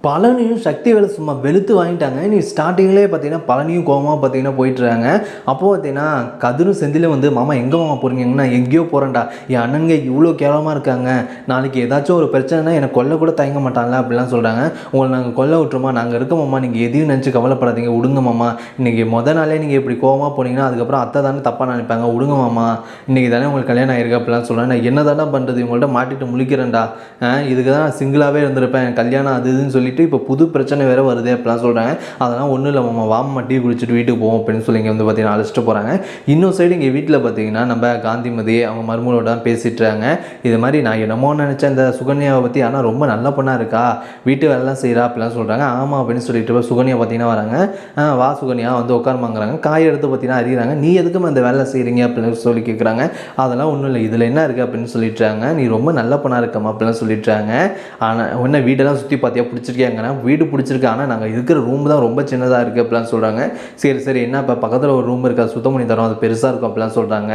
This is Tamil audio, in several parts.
பழனியும் சக்திவேலு சும்மா வெளுத்து வாங்கிட்டாங்க. நீ ஸ்டார்ட்டிங்லேயே பார்த்தீங்கன்னா, பழனியும் கோவமா பார்த்தீங்கன்னா போயிட்டுருக்காங்க. அப்போ பார்த்தீங்கன்னா, கதிரும் செந்திலும் வந்து, "மாமா எங்கே மாமா போறீங்க?" "நான் எங்கேயோ போறேன்டா. என் அண்ணனுங்க இவ்வளோ கேவலமா இருக்காங்க. நாளைக்கு ஏதாச்சும் ஒரு பிரச்சனைனா என்னை கொல்ல கூட தயங்க மாட்டான்ல." அப்படிலாம் சொல்றாங்க. "உங்கள நாங்க கொல்ல விட்டுருமா? நாங்க இருக்கோம் மாமா. நீங்க எதையும் நினச்சு கவலைப்படாதீங்க. விடுங்க மாமா. இன்னைக்கு நாளே நீங்க இப்படி கோவமா போனீங்கன்னா, அதுக்கப்புறம் அத்தை தானே தப்பா நினைப்பாங்க. விடுங்க மாமா. இன்னைக்கு தானே உங்களுக்கு கல்யாணம் ஆயிருக்கு." அப்படிலாம் சொல்றாங்க. "நான் என்ன தானே பண்றது? இவங்கள்ட்ட மாட்டிட்டு முழிக்கிறேன்டா. இதுக்கு தான் நான் சிங்கிளாவே இருந்திருப்பேன். கல்யாணம் அது இதுன்னு சொல்லி இப்போ புது பிரச்சனை வேறு வருது." அப்படிலாம் சொல்கிறாங்க. அதெல்லாம் ஒன்றும் இல்லை மாமா, வாமா டீ குடிச்சிட்டு வீட்டுக்கு போவோம் அப்படின்னு சொல்லி இங்கே வந்து பார்த்தீங்கன்னா அழைச்சிட்டு போகிறாங்க. இன்னொரு சைடு இங்கே வீட்டில் பார்த்தீங்கன்னா நம்ம காந்திமதி அவங்க மருமகளோட தான் பேசிட்டுறாங்க. இது மாதிரி நான் என்னமோ நினச்சேன் இந்த சுகன்யாவை பற்றி, ஆனால் ரொம்ப நல்ல பொண்ணாக இருக்கா, வீட்டு வேலைலாம் செய்கிறா அப்படிலாம் சொல்கிறாங்க. ஆமாம் அப்படின்னு சொல்லிட்டு சுகன்யா பார்த்தீங்கன்னா வராங்க. வா சுகன்யா வந்து உட்காருமாங்கிறாங்க. காய் எடுத்து பார்த்தீங்கன்னா அறிகிறாங்க. "நீ எதுக்கும் அந்த வேலை செய்கிறீங்க?" அப்படின்னு சொல்லி கேட்குறாங்க. "அதெல்லாம் ஒன்றும் இல்லை, இதில் என்ன இருக்குது?" அப்படின்னு சொல்லிட்டுறாங்க. "நீ ரொம்ப நல்ல பொண்ணாக இருக்கம்மா" அப்படிலாம் சொல்லிட்டுறாங்க. ஆனால் உடனே வீடெல்லாம் சுற்றி பார்த்தியா, பிடிச்சிருக்கேங்கன்னா வீடு பிடிச்சிருக்கு, ஆனால் நாங்கள் இருக்கிற ரூம் தான் ரொம்ப சின்னதாக இருக்குது அப்படிலாம் சொல்கிறாங்க. சரி சரி, என்ன இப்போ பக்கத்தில் ஒரு ரூம் இருக்குது, அது சுத்தம் பண்ணி தரோம், அது பெருசாக இருக்கும் அப்படிலாம் சொல்கிறாங்க.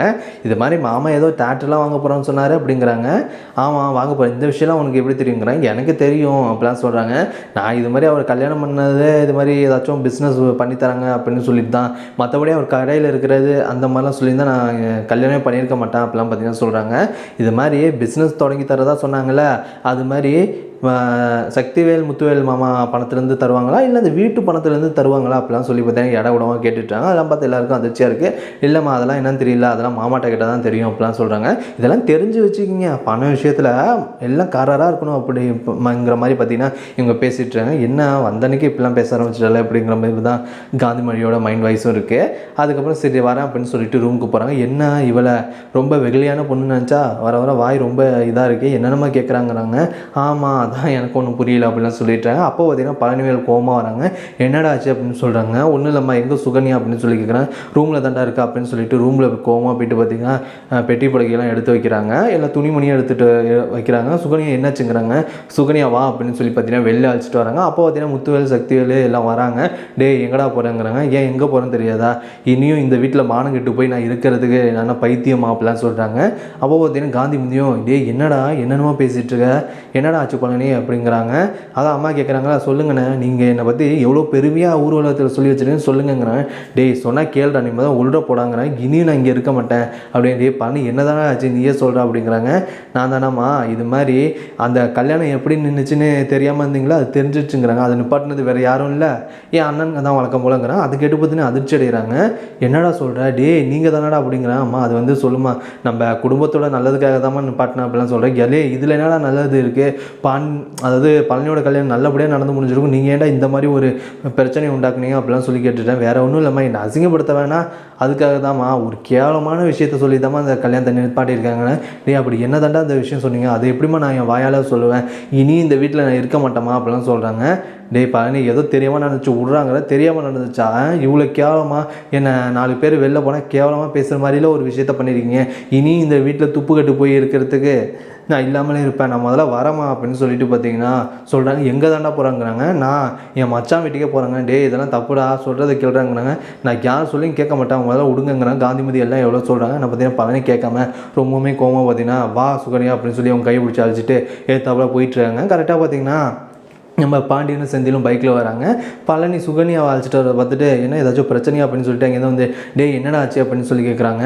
இது மாதிரி மாமா ஏதோ தேட்டர்லாம் வாங்க போகிறோன்னு சொன்னார் அப்படிங்கிறாங்க. ஆமாம் வாங்க போகிறேன், இந்த விஷயம்லாம் உனக்கு எப்படி தெரியுங்கிறாங்க. எனக்கு தெரியும் அப்படிலாம் சொல்கிறாங்க. நான் இது மாதிரி அவர் கல்யாணம் பண்ணது இது மாதிரி ஏதாச்சும் பிஸ்னஸ் பண்ணித்தராங்க அப்படின்னு சொல்லிட்டு தான், மற்றபடி அவர் கடையில் இருக்கிறது அந்த மாதிரிலாம் சொல்லியிருந்தால் நான் கல்யாணமே பண்ணியிருக்க மாட்டேன் அப்படிலாம் பார்த்தீங்கன்னா சொல்கிறாங்க. இது மாதிரி பிஸ்னஸ் தொடங்கி தரதா சொன்னாங்கள்ல, அது மாதிரி சக்திவேல் முத்துவேல் மாமா பணத்துலேருந்து தருவாங்களா, இல்லை அந்த வீட்டு பணத்துலேருந்து தருவாங்களா அப்படிலாம் சொல்லி பார்த்தீங்கன்னா இட உடமாக கேட்டுட்டாங்க. அதெல்லாம் பார்த்து எல்லாருக்கும் அதிர்ச்சியாக இருக்குது. "இல்லைம்மா அதெல்லாம் என்னன்னு தெரியல, அதெல்லாம் மாமாட்ட கிட்ட தான் தெரியும்" அப்படிலாம் சொல்கிறாங்க. இதெல்லாம் தெரிஞ்சு வச்சுக்கிங்க, பண விஷயத்தில் எல்லாம் காரராக இருக்கணும் அப்படிங்கிற மாதிரி பார்த்தீங்கன்னா இவங்க பேசிட்டுருக்காங்க. என்ன வந்தன்னைக்கு இப்படிலாம் பேச ஆரம்பிச்சிட்டால அப்படிங்கிற மாதிரி தான் காந்திமதியோட மைண்ட் வாய்ஸும் இருக்குது. அதுக்கப்புறம் சரி வரேன் அப்படின்னு சொல்லிட்டு ரூமுக்கு போகிறாங்க. என்ன இவளை ரொம்ப வெகுளியான பொண்ணு நினச்சா, வர வர வாய் ரொம்ப இதாக இருக்குது, என்னென்னமா கேட்குறாங்கிறாங்க. ஆமாம் அதான் எனக்கு ஒன்றும் புரியல அப்படிலாம் சொல்லிட்டாங்க. அப்போ பார்த்தீங்கன்னா பழனிவேல் கோவமாக வராங்க. "என்னடா ஆச்சு?" அப்படின்னு சொல்கிறாங்க. "ஒன்றும் இல்லைம்மா, எங்கே சுகன்யா?" அப்படின்னு சொல்லி கேட்குறேன். "ரூமில் தாண்டா இருக்கா" அப்படின்னு சொல்லிட்டு ரூமில் கோவமாக போயிட்டு பார்த்தீங்கன்னா பெட்டி படுக்கையெல்லாம் எடுத்து வைக்கிறாங்க. எல்லா துணிமணியும் எடுத்துகிட்டு வைக்கிறாங்க. சுகன்யா என்னாச்சுங்கிறாங்க. "சுகன்யா வா" அப்படின்னு சொல்லி பார்த்தீங்கன்னா வெளில அழைச்சிட்டு வராங்க. அப்போ பார்த்தீங்கன்னா முத்துவேல் சக்திவேல் எல்லாம் வராங்க. "டேய் எங்கடா போகிறேங்கிறாங்க." "ஏன் எங்கே போகிறேன்னு தெரியாதா? இனியும் இந்த வீட்டில் மானம் கெட்டு போய் நான் இருக்கிறதுக்கு நான் பைத்தியமா?" அப்படிலாம் சொல்கிறாங்க. அப்போ பார்த்தீங்கன்னா காந்திமதியும், "டேய் என்னடா என்னென்னமோ பேசிகிட்டு இருக்க, என்னடா ஆச்சு பழனி?" அப்படிங்கிறாங்க. அதான் அம்மா கேட்குறாங்களா, "சொல்லுங்கண்ணே, நீங்கள் என்னை பற்றி எவ்வளோ பெருமையாக ஊர்வலத்தில் சொல்லி வச்சுருக்கேன்னு சொல்லுங்கிறேன்." "டேய் சொன்னால் கேள்றா, நீ தான் உள்ள போடாங்கிறேன், இனியும் நான் இங்கே இருக்க மாட்டேன்" அப்படின்னு. "டே பண்ணி என்ன தானே ஆச்சு நீயே சொல்கிற" அப்படிங்கிறாங்க. "நான் தானாம்மா, இது மாதிரி அந்த கல்யாணம் எப்படி நின்றுச்சுன்னு தெரியாமல் இருந்தீங்களா, அது தெரிஞ்சிடுச்சுங்கிறாங்க. அதை நிப்பாட்டினது வேறு யாரும் இல்லை, என் அண்ணனுங்க தான் வழக்கம் போலங்கிறான்." அது கேட்டு பார்த்தீங்கன்னா அதிர்ச்சி அடைகிறாங்க. "என்னடா சொல்கிற, டே நீங்கள் தானடா" அப்படிங்கிறான். "அம்மா அது வந்து சொல்லுமா, நம்ம குடும்பத்தோட நல்லதுக்காக தான் நிப்பாட்டினேன்" அப்படிலாம் சொல்கிறேன். "எலே இதில் என்னடா நல்லது இருக்குது, அதாவது பழனியோட கல்யாணம் நல்லபடியாக நடந்து முடிஞ்சிருக்கும், நீங்கள் ஏன்டா இந்த மாதிரி ஒரு பிரச்சனையை உண்டாக்குனீங்க" அப்படிலாம் சொல்லி கேட்டுட்டேன். "வேறு ஒன்றும் இல்லைம்மா, என்னை அசிங்கப்படுத்த வேணாம், அதுக்காக தான்மா, ஒரு கேவலமான விஷயத்த சொல்லி தான்மா அந்த கல்யாணத்தை நிப்பாட்டியிருக்காங்கன்னு." "டேய் அப்படி என்ன தாண்டா அந்த விஷயம் சொன்னீங்க, அது எப்படிமா நான் என் வாயால் சொல்லுவேன், இனி இந்த வீட்டில் நான் இருக்க மாட்டேம்மா" அப்படிலாம் சொல்கிறாங்க. "டேய் பழனி ஏதோ தெரியாமல் நடந்துச்சு விட்றாங்கிற, தெரியாமல் நடந்துச்சா, இவ்வளோ கேவலமாக என்னை 4 பேர் வெளில போனால் கேவலமாக பேசுகிற மாதிரிலாம் ஒரு விஷயத்த பண்ணியிருக்கீங்க, இனி இந்த வீட்டில் துப்பு கட்டு போய் இருக்கிறதுக்கு நான் இல்லாமலே இருப்பேன், நான் முதல்ல வரேம்மா" அப்படின்னு சொல்லிட்டு பார்த்தீங்கன்னா சொல்கிறாங்க. "எங்கே தாண்டா போகிறாங்கிறாங்க." "நான் என் மச்சான் வீட்டுக்கே போகிறாங்க." "டேய் இதெல்லாம் தப்புடா, சொல்கிறத கேள்றாங்கிறாங்க." "நான் யார் சொல்லியும் கேட்க மாட்டேன், முதல்ல விடுங்கிறாங்க." காந்திமதி எல்லாம் எவ்வளோ சொல்கிறாங்க. நான் பார்த்தீங்கன்னா பழனி கேட்காம ரொம்பவுமே கோவமாக பார்த்தீங்கன்னா, "வா சுகன்யா" அப்படின்னு சொல்லி அவங்க கையை பிடிச்சி அழைச்சிட்டு ஏத்தாப்புல போயிட்டுருக்காங்க. கரெக்டாக பார்த்தீங்கன்னா நம்ம பாண்டியனும் செந்திலும் பைக்கில் வராங்க. பழனி சுகன்யாவை அழைச்சிட்டு வர பார்த்துட்டு, "என்ன ஏதாச்சும் பிரச்சனையா?" அப்படின்னு சொல்லிட்டு அங்கேருந்து வந்து, "டேய் என்னடா ஆச்சு?" அப்படின்னு சொல்லி கேட்குறாங்க.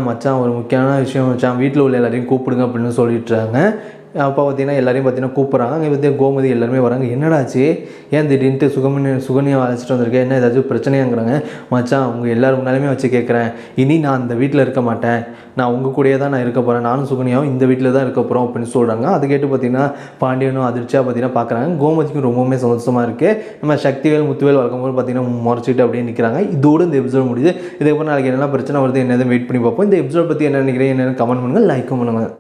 மச்சான் ஒரு முக்கியமான விஷயம் மச்சான், வீட்டில் உள்ள எல்லாரையும் கூப்பிடுங்க" அப்படின்னு சொல்லிட்டுறாங்க. அப்போ பார்த்தீங்கன்னா எல்லாரையும் பார்த்தீங்கன்னா கூப்பிட்றாங்க. அங்கே பார்த்தீங்கன்னா கோமதி எல்லாருமே வராங்க. "என்னடாச்சு, ஏன் திடீர்னுட்டு சுகன்யாவை அழைச்சிட்டு வந்திருக்கேன், என்ன ஏதாச்சும் பிரச்சனையாங்கிறாங்க." "மச்சான் உங்கள் எல்லோரும் முன்னாலுமே வச்சு கேட்குறேன், இனி நான் அந்த வீட்டில் இருக்க மாட்டேன், நான் உங்கள் கூடயே தான் நான் இருக்க போகிறேன், நானும் சுகன்யாவும் இந்த வீட்டில் தான் இருக்க போகிறோம்" அப்படின்னு சொல்கிறாங்க. அது கேட்டு பார்த்தீங்கன்னா பாண்டியனும் அதிர்ச்சியாக பார்த்தீங்கன்னா பார்க்குறாங்க. கோமதிக்கும் ரொம்பவுமே சந்தோஷமாக இருக்குது. நம்ம சக்திவேல் முத்துவேல் வழக்கம்போது பார்த்தீங்கன்னா முறைச்சிட்டு அப்படியே நிற்கிறாங்க. இதோடு இந்த எபிசோட் முடியுது. இதுக்கப்புறம் நாளைக்கு என்னெல்லாம் பிரச்சனை வருது என்னது வெயிட் பண்ணி பார்ப்போம். இந்த எபிசோட் பற்றி என்ன நினைக்கிறீங்க, என்னென்னு கமெண்ட் பண்ணுங்கள், லைக்கும் பண்ணுங்கள்.